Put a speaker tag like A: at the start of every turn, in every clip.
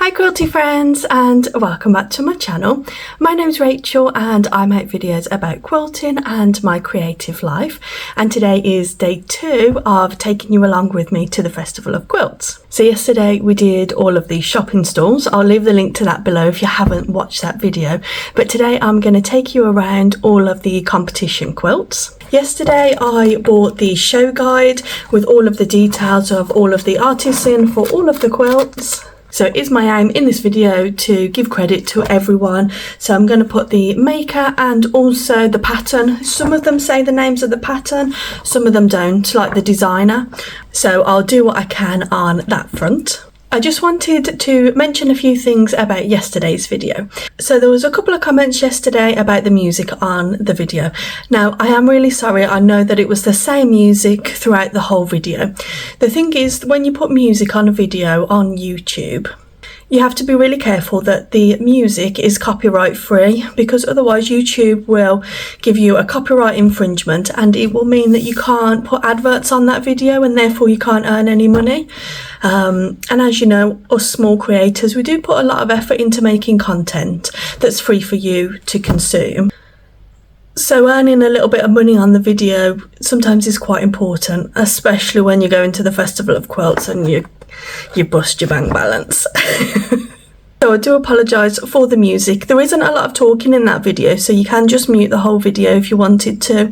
A: Hi quilty friends, and welcome back to my channel. My name's Rachel and I make videos about quilting and my creative life, and today is day 2 of taking you along with me to the Festival of Quilts. So yesterday we did all of the shopping stalls. I'll leave the link to that below if you haven't watched that video, but today I'm going to take you around all of the competition quilts. Yesterday I bought the show guide with all of the details of all of the artists in for all of the quilts. So it is my aim in this video to give credit to everyone. So I'm going to put the maker and also the pattern. Some of them say the names of the pattern, some of them don't, like the designer. So I'll do what I can on that front. I just wanted to mention a few things about yesterday's video. So there was a couple of comments yesterday about the music on the video. Now, I am really sorry. I know that it was the same music throughout the whole video. The thing is, when you put music on a video on YouTube, you have to be really careful that the music is copyright free, because otherwise YouTube will give you a copyright infringement and it will mean that you can't put adverts on that video and therefore you can't earn any money. And as you know, us small creators, we do put a lot of effort into making content that's free for you to consume. So earning a little bit of money on the video sometimes is quite important, especially when you're going to the Festival of Quilts and you bust your bank balance. So I do apologise for the music. There isn't a lot of talking in that video, so you can just mute the whole video if you wanted to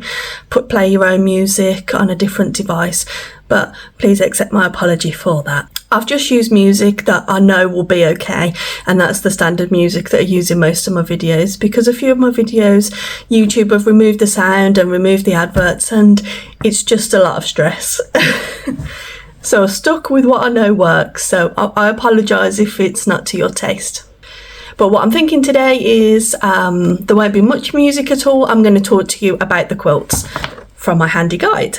A: play your own music on a different device, but please accept my apology for that. I've just used music that I know will be okay, and that's the standard music that I use in most of my videos, because a few of my videos YouTube have removed the sound and removed the adverts and it's just a lot of stress. So I've stuck with what I know works, so I apologise if it's not to your taste. But what I'm thinking today is there won't be much music at all. I'm going to talk to you about the quilts from my handy guide.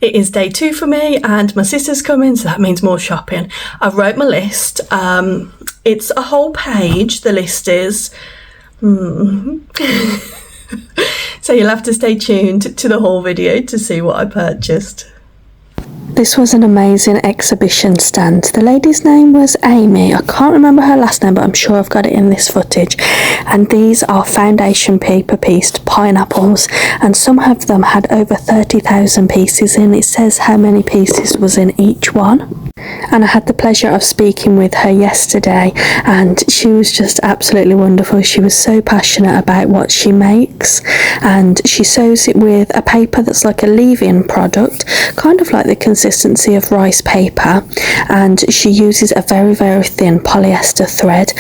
A: It is day 2 for me and my sister's coming, so that means more shopping. I've wrote my list. It's a whole page, the list is. So you'll have to stay tuned to the whole video to see what I purchased. This was an amazing exhibition stand. The lady's name was Amy. I can't remember her last name, but I'm sure I've got it in this footage. And these are foundation paper pieced pineapples, and some of them had over 30,000 pieces in. It says how many pieces was in each one. And I had the pleasure of speaking with her yesterday, and she was just absolutely wonderful. She was so passionate about what she makes, and she sews it with a paper that's like a leave-in product, kind of like the consistency of rice paper, and she uses a very, very thin polyester thread.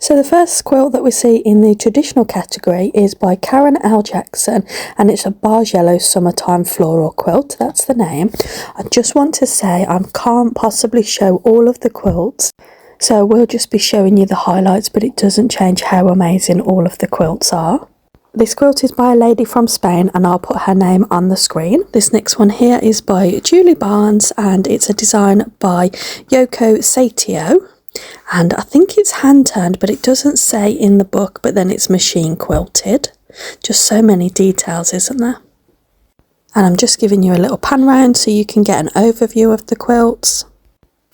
A: So the first quilt that we see in the traditional category is by Karen L. Jackson, and it's a Barge Yellow Summertime Floral Quilt. That's the name. I just want to say I can't possibly show all of the quilts, so we'll just be showing you the highlights, but it doesn't change how amazing all of the quilts are. This quilt is by a lady from Spain, and I'll put her name on the screen. This next one here is by Julie Barnes, and it's a design by Yoko Saitio. And I think it's hand turned, but it doesn't say in the book, but then it's machine quilted. Just so many details, isn't there? And I'm just giving you a little pan round so you can get an overview of the quilts.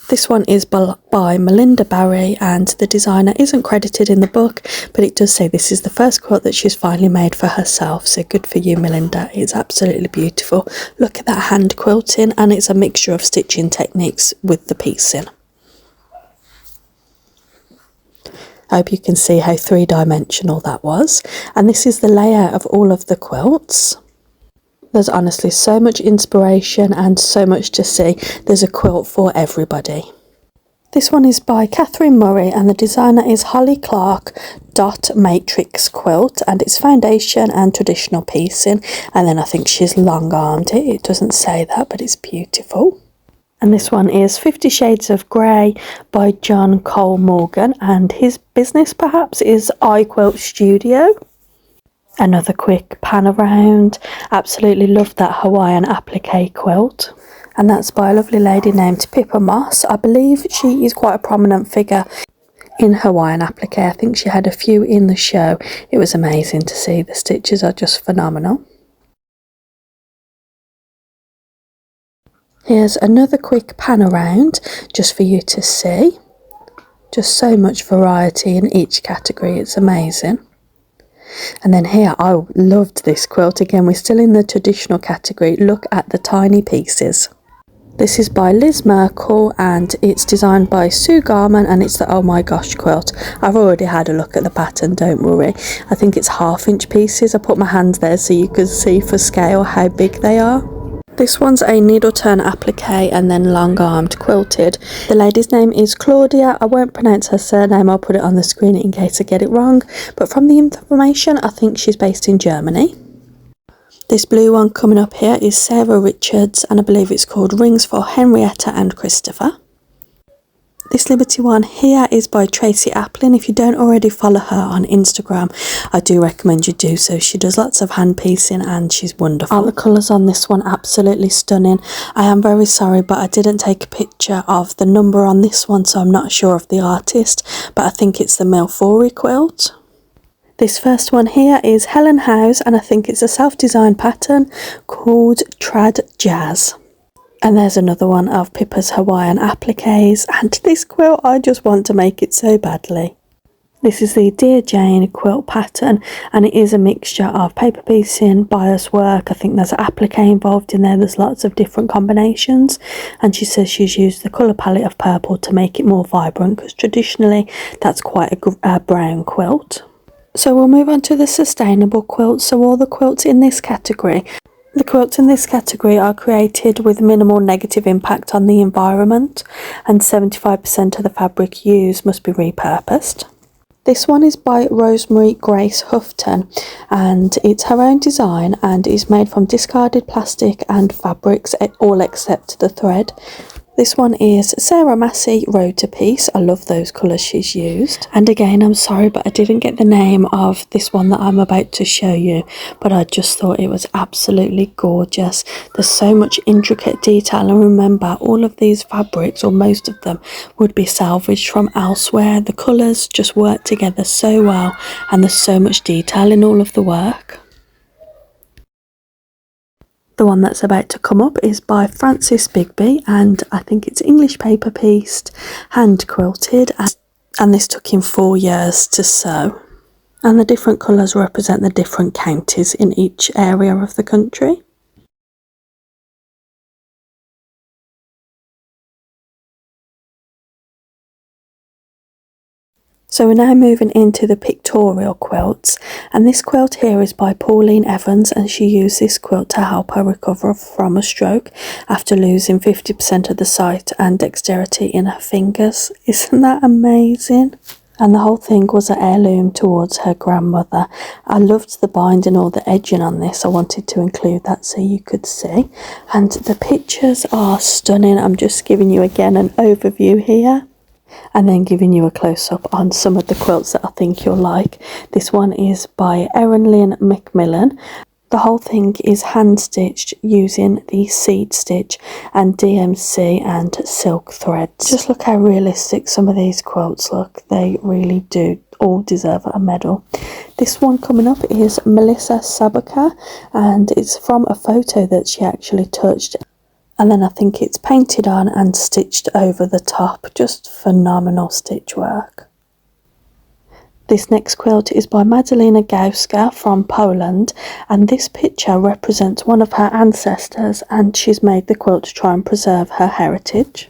A: This one is by Melinda Barry, and the designer isn't credited in the book, but it does say this is the first quilt that she's finally made for herself, so good for you, Melinda. It's absolutely beautiful. Look at that hand quilting, and it's a mixture of stitching techniques with the piecing. I hope you can see how three-dimensional that was. And this is the layout of all of the quilts. There's honestly so much inspiration and so much to see. There's a quilt for everybody. This one is by Catherine Murray, and the designer is Holly Clark Dot Matrix Quilt, and it's foundation and traditional piecing. And then I think she's long-armed it. It doesn't say that, but it's beautiful. And this one is 50 Shades of Grey by John Cole Morgan, and his business perhaps is iQuilt Studio. Another quick pan around. Absolutely love that Hawaiian applique quilt, and that's by a lovely lady named Pippa Moss. I believe she is quite a prominent figure in Hawaiian applique. I think she had a few in the show. It was amazing to see. The stitches are just phenomenal. Here's another quick pan around just for you to see. Just so much variety in each category, it's amazing. And then here, I loved this quilt. Again, we're still in the traditional category. Look at the tiny pieces. This is by Liz Merkel and it's designed by Sue Garman and it's the Oh My Gosh quilt. I've already had a look at the pattern, don't worry. I think it's 1/2 inch pieces. I put my hand there so you can see for scale how big they are. This one's a needle turn applique and then long armed quilted. The lady's name is Claudia. I won't pronounce her surname, I'll put it on the screen in case I get it wrong. But from the information, I think she's based in Germany. This blue one coming up here is Sarah Richards and I believe it's called Rings for Henrietta and Christopher. This Liberty one here is by Tracy Applin. If you don't already follow her on Instagram, I do recommend you do so. She does lots of hand piecing and she's wonderful. Aren't the colours on this one absolutely stunning? I am very sorry, but I didn't take a picture of the number on this one, so I'm not sure of the artist, but I think it's the Milfori quilt. This first one here is Helen House and I think it's a self-designed pattern called Trad Jazz. And there's another one of Pippa's Hawaiian appliques, and this quilt, I just want to make it so badly. This is the Dear Jane quilt pattern and it is a mixture of paper piecing, bias work. I think there's an applique involved in there. There's lots of different combinations and she says she's used the colour palette of purple to make it more vibrant because traditionally that's quite a brown quilt. So we'll move on to the sustainable quilts. So all the quilts in this category. The quilts in this category are created with minimal negative impact on the environment and 75% of the fabric used must be repurposed. This one is by Rosemary Grace Houghton and it's her own design and is made from discarded plastic and fabrics, all except the thread. This one is Sarah Massey Rota Piece. I love those colours she's used. And again, I'm sorry, but I didn't get the name of this one that I'm about to show you. But I just thought it was absolutely gorgeous. There's so much intricate detail. And remember, all of these fabrics, or most of them, would be salvaged from elsewhere. The colours just work together so well. And there's so much detail in all of the work. The one that's about to come up is by Frances Bigby and I think it's English paper pieced, hand quilted, and this took him 4 years to sew. And the different colours represent the different counties in each area of the country. So we're now moving into the pictorial quilts, and this quilt here is by Pauline Evans and she used this quilt to help her recover from a stroke after losing 50% of the sight and dexterity in her fingers. Isn't that amazing? And the whole thing was an heirloom towards her grandmother. I loved the binding or the edging on this. I wanted to include that so you could see. And the pictures are stunning. I'm just giving you again an overview here. And then giving you a close-up on some of the quilts that I think you'll like. This one is by Erin Lynn Macmillan. The whole thing is hand-stitched using the seed stitch and DMC and silk threads. Just look how realistic some of these quilts look. They really do all deserve a medal. This one coming up is Melissa Sabaker and it's from a photo that she actually touched. And then I think it's painted on and stitched over the top. Just phenomenal stitch work. This next quilt is by Madalina Gauska from Poland. And this picture represents one of her ancestors and she's made the quilt to try and preserve her heritage.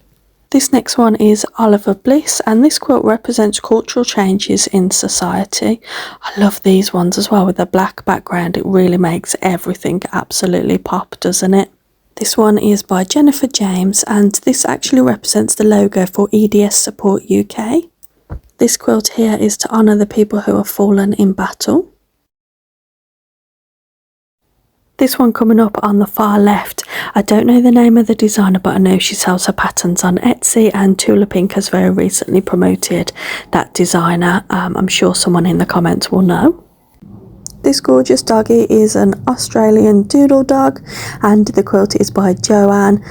A: This next one is Oliver Bliss and this quilt represents cultural changes in society. I love these ones as well with the black background. It really makes everything absolutely pop, doesn't it? This one is by Jennifer James and this actually represents the logo for EDS Support UK. This quilt here is to honour the people who have fallen in battle. This one coming up on the far left, I don't know the name of the designer but I know she sells her patterns on Etsy and Tula Pink has very recently promoted that designer. I'm sure someone in the comments will know. This gorgeous doggy is an Australian doodle dog and the quilt is by Joanne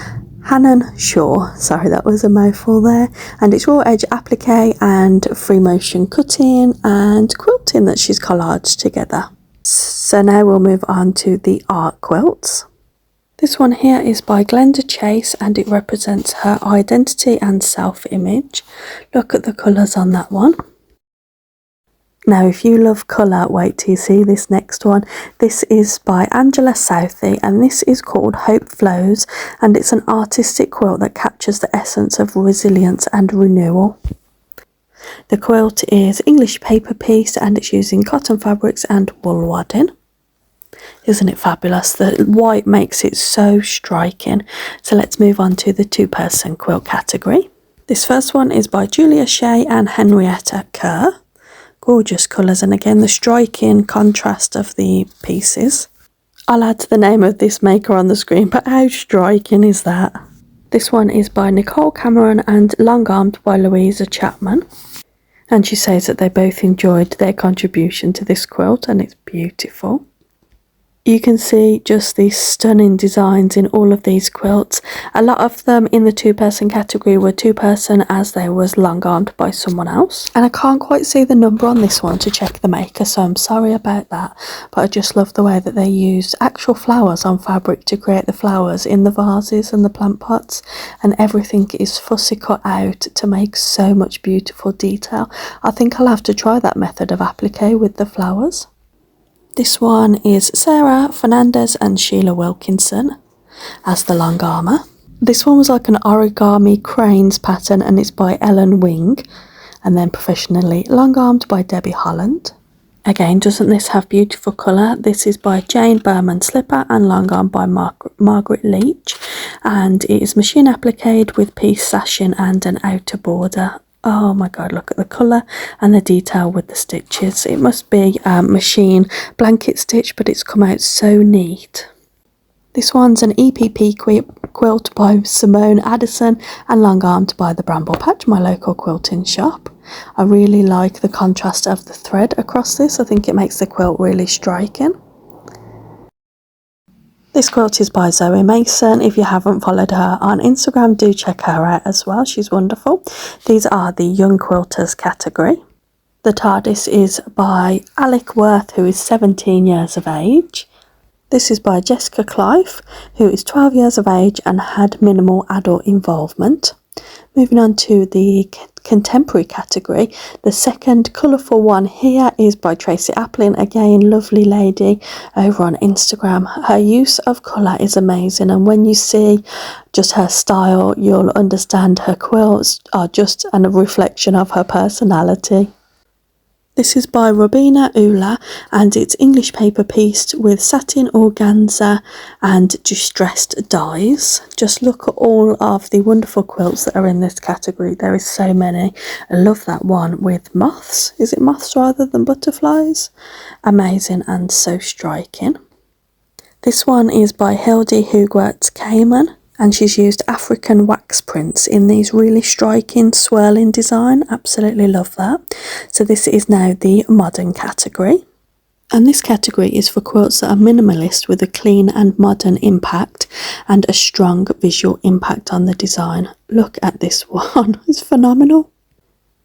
A: Hannon Shaw. Sorry, that was a mouthful there. And it's raw edge applique and free motion cutting and quilting that she's collaged together. So now we'll move on to the art quilts. This one here is by Glenda Chase and it represents her identity and self-image. Look at the colours on that one. Now if you love colour, wait till you see this next one. This is by Angela Southey and this is called Hope Flows, and it's an artistic quilt that captures the essence of resilience and renewal. The quilt is English paper piece and it's using cotton fabrics and wool wadding. Isn't it fabulous? The white makes it so striking. So let's move on to the two-person quilt category. This first one is by Julia Shea and Henrietta Kerr. Gorgeous colours, and again the striking contrast of the pieces. I'll add the name of this maker on the screen, but how striking is that? This one is by Nicole Cameron and Long Armed by Louisa Chapman. And she says that they both enjoyed their contribution to this quilt and it's beautiful. You can see just these stunning designs in all of these quilts. A lot of them in the two-person category were two-person as they was long-armed by someone else. And I can't quite see the number on this one to check the maker, so I'm sorry about that. But I just love the way that they used actual flowers on fabric to create the flowers in the vases and the plant pots. And everything is fussy cut out to make so much beautiful detail. I think I'll have to try that method of applique with the flowers. This one is Sarah Fernandez and Sheila Wilkinson as the long armour. This one was like an origami cranes pattern and it's by Ellen Wing, and then professionally long armed by Debbie Holland. Again, doesn't this have beautiful colour? This is by Jane Berman Slipper and long armed by Margaret Leach, and it is machine appliqued with piece sashing and an outer border. Oh my god, look at the colour and the detail with the stitches. It must be machine blanket stitch, but it's come out so neat. This one's an EPP quilt by Simone Addison and long armed by the Bramble Patch, my local quilting shop. I really like the contrast of the thread across this. I think it makes the quilt really striking. This quilt is by Zoe Mason. If you haven't followed her on Instagram, do check her out as well. She's wonderful. These are the Young Quilters category. The TARDIS is by Alec Worth, who is 17 years of age. This is by Jessica Clive, who is 12 years of age and had minimal adult involvement. Moving on to the contemporary category, the second colourful one here is by Tracy Applin, again lovely lady over on Instagram. Her use of colour is amazing, and when you see just her style you'll understand her quilts are just a reflection of her personality. This is by Robina Ula and it's English paper pieced with satin, organza and distressed dyes. Just look at all of the wonderful quilts that are in this category. There is so many. I love that one with moths. Is it moths rather than butterflies? Amazing and so striking. This one is by Hildy Hugwerts Cayman, and she's used African wax prints in these really striking swirling design. Absolutely love that. So this is now the modern category, and this category is for quilts that are minimalist with a clean and modern impact and a strong visual impact on the design. Look at this one, it's phenomenal.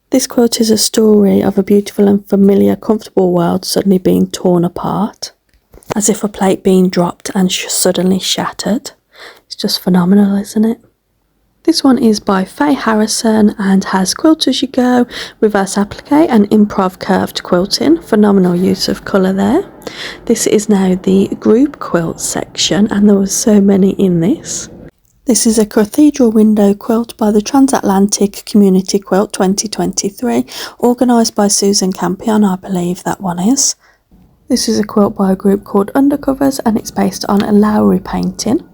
A: This quilt is a story of a beautiful and familiar comfortable world suddenly being torn apart, as if a plate being dropped and suddenly shattered. It's just phenomenal, isn't it? This one is by Faye Harrison and has Quilt As You Go, reverse applique and improv curved quilting. Phenomenal use of colour there. This is now the group quilt section and there were so many in this. This is a cathedral window quilt by the Transatlantic Community Quilt 2023, organised by Susan Campion, I believe that one is. This is a quilt by a group called Undercovers and it's based on a Lowry painting.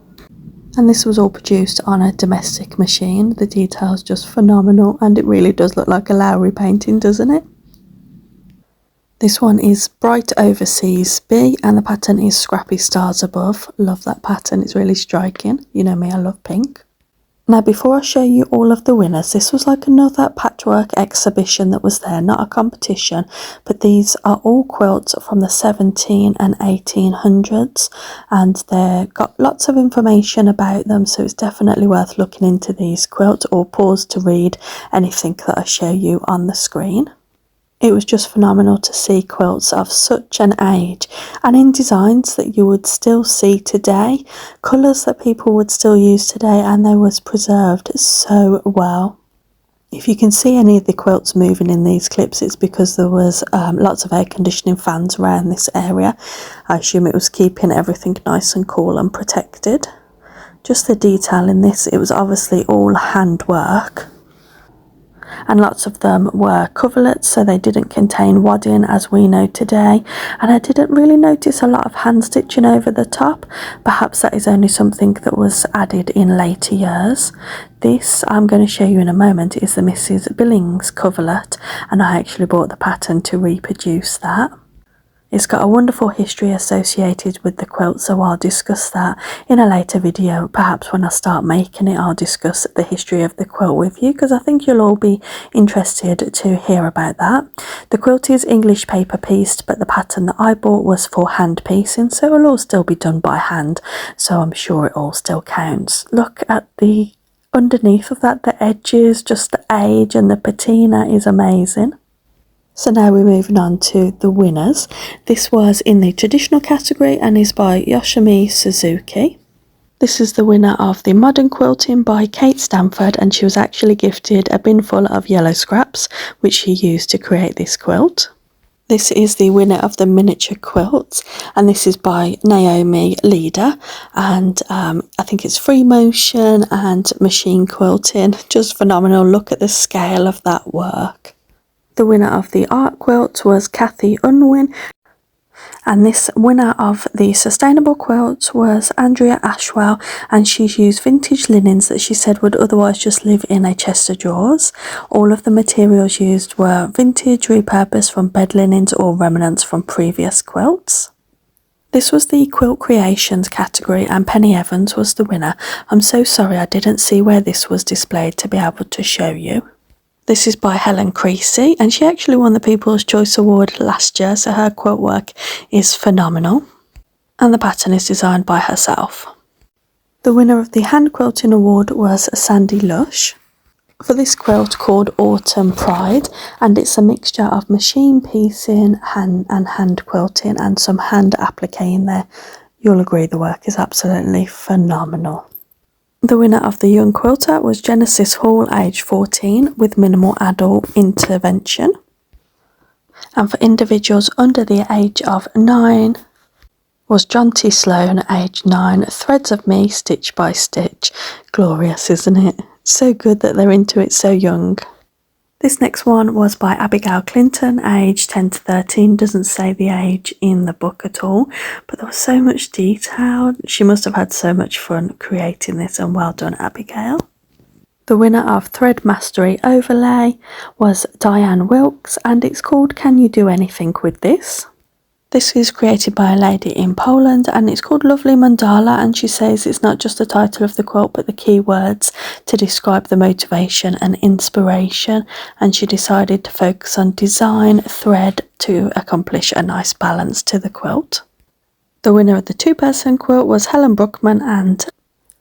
A: And this was all produced on a domestic machine. The detail's just phenomenal and it really does look like a Lowry painting, doesn't it? This one is Bright Overseas B and the pattern is Scrappy Stars Above. Love that pattern, it's really striking. You know me, I love pink. Now before I show you all of the winners, this was like another patchwork exhibition that was there, not a competition, but these are all quilts from the 17 and 1800s and they've got lots of information about them, so it's definitely worth looking into these quilts or pause to read anything that I show you on the screen. It was just phenomenal to see quilts of such an age and in designs that you would still see today, colours that people would still use today, and they was preserved so well. If you can see any of the quilts moving in these clips, it's because there was lots of air conditioning fans around this area. I assume it was keeping everything nice and cool and protected. Just the detail in this, it was obviously all handwork. And lots of them were coverlets, so they didn't contain wadding as we know today, and I didn't really notice a lot of hand stitching over the top. Perhaps that is only something that was added in later years. This I'm going to show you in a moment is the Mrs. Billings coverlet, and I actually bought the pattern to reproduce that. It's got a wonderful history associated with the quilt, so I'll discuss that in a later video. Perhaps when I start making it, I'll discuss the history of the quilt with you, because I think you'll all be interested to hear about that. The quilt is English paper pieced, but the pattern that I bought was for hand piecing, so it'll all still be done by hand, so I'm sure it all still counts. Look at the underneath of that, the edges, just the age, and the patina is amazing. So now we're moving on to the winners. This was in the traditional category and is by Yoshimi Suzuki. This is the winner of the modern quilting by Kate Stanford, and she was actually gifted a bin full of yellow scraps which she used to create this quilt. This is the winner of the miniature quilts, and this is by Naomi Leader, and I think it's free motion and machine quilting. Just phenomenal. Look at the scale of that work. The winner of the art quilt was Kathy Unwin, and this winner of the sustainable quilt was Andrea Ashwell, and she's used vintage linens that she said would otherwise just live in a chest of drawers. All of the materials used were vintage, repurposed from bed linens or remnants from previous quilts. This was the Quilt Creations category, and Penny Evans was the winner. I'm so sorry I didn't see where this was displayed to be able to show you. This is by Helen Creasy, and she actually won the People's Choice Award last year, so her quilt work is phenomenal. And the pattern is designed by herself. The winner of the Hand Quilting Award was Sandy Lush for this quilt called Autumn Pride, and it's a mixture of machine piecing and hand quilting and some hand applique in there. You'll agree the work is absolutely phenomenal. The winner of the Young Quilter was Genesis Hall, age 14, with minimal adult intervention. And for individuals under the age of 9 was John T. Sloan, age 9, Threads of Me, Stitch by Stitch. Glorious, isn't it? So good that they're into it so young. This next one was by Abigail Clinton, age 10 to 13. Doesn't say the age in the book at all, but there was so much detail. She must have had so much fun creating this, and well done, Abigail. The winner of Thread Mastery Overlay was Diane Wilkes, and it's called Can You Do Anything With This? This is created by a lady in Poland, and it's called Lovely Mandala, and she says it's not just the title of the quilt but the key words to describe the motivation and inspiration, and she decided to focus on design thread to accomplish a nice balance to the quilt. The winner of the two-person quilt was Helen Brookman and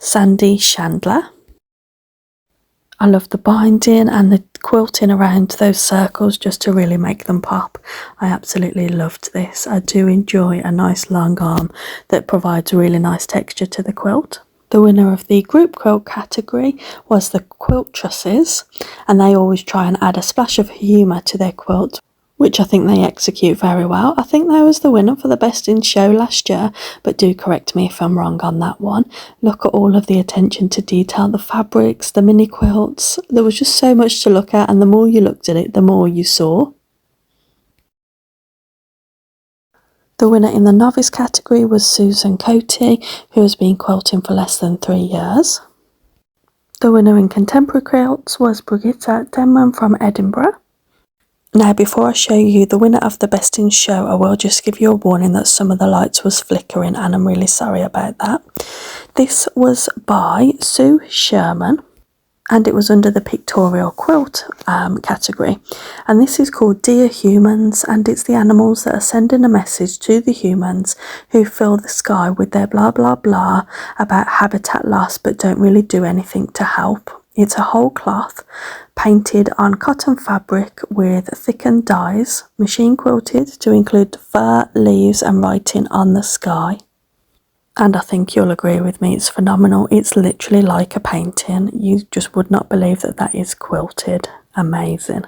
A: Sandy Chandler. I love the binding and the quilting around those circles just to really make them pop. I absolutely loved this. I do enjoy a nice long arm that provides really nice texture to the quilt. The winner of the group quilt category was the Quilt Trusses, and they always try and add a splash of humour to their quilt, which I think they execute very well. I think they was the winner for the best in show last year, but do correct me if I'm wrong on that one. Look at all of the attention to detail, the fabrics, the mini quilts. There was just so much to look at, and the more you looked at it, the more you saw. The winner in the novice category was Susan Coty, who has been quilting for less than 3 years. The winner in contemporary quilts was Brigitte Denman from Edinburgh. Now, before I show you the winner of the best in show, I will just give you a warning that some of the lights was flickering, and I'm really sorry about that. This was by Sue Sherman, and it was under the pictorial quilt category, and this is called Dear Humans, and it's the animals that are sending a message to the humans who fill the sky with their blah blah blah about habitat loss but don't really do anything to help. It's a whole cloth painted on cotton fabric with thickened dyes, machine quilted to include fur, leaves and writing on the sky. And I think you'll agree with me, it's phenomenal. It's literally like a painting. You just would not believe that that is quilted. Amazing.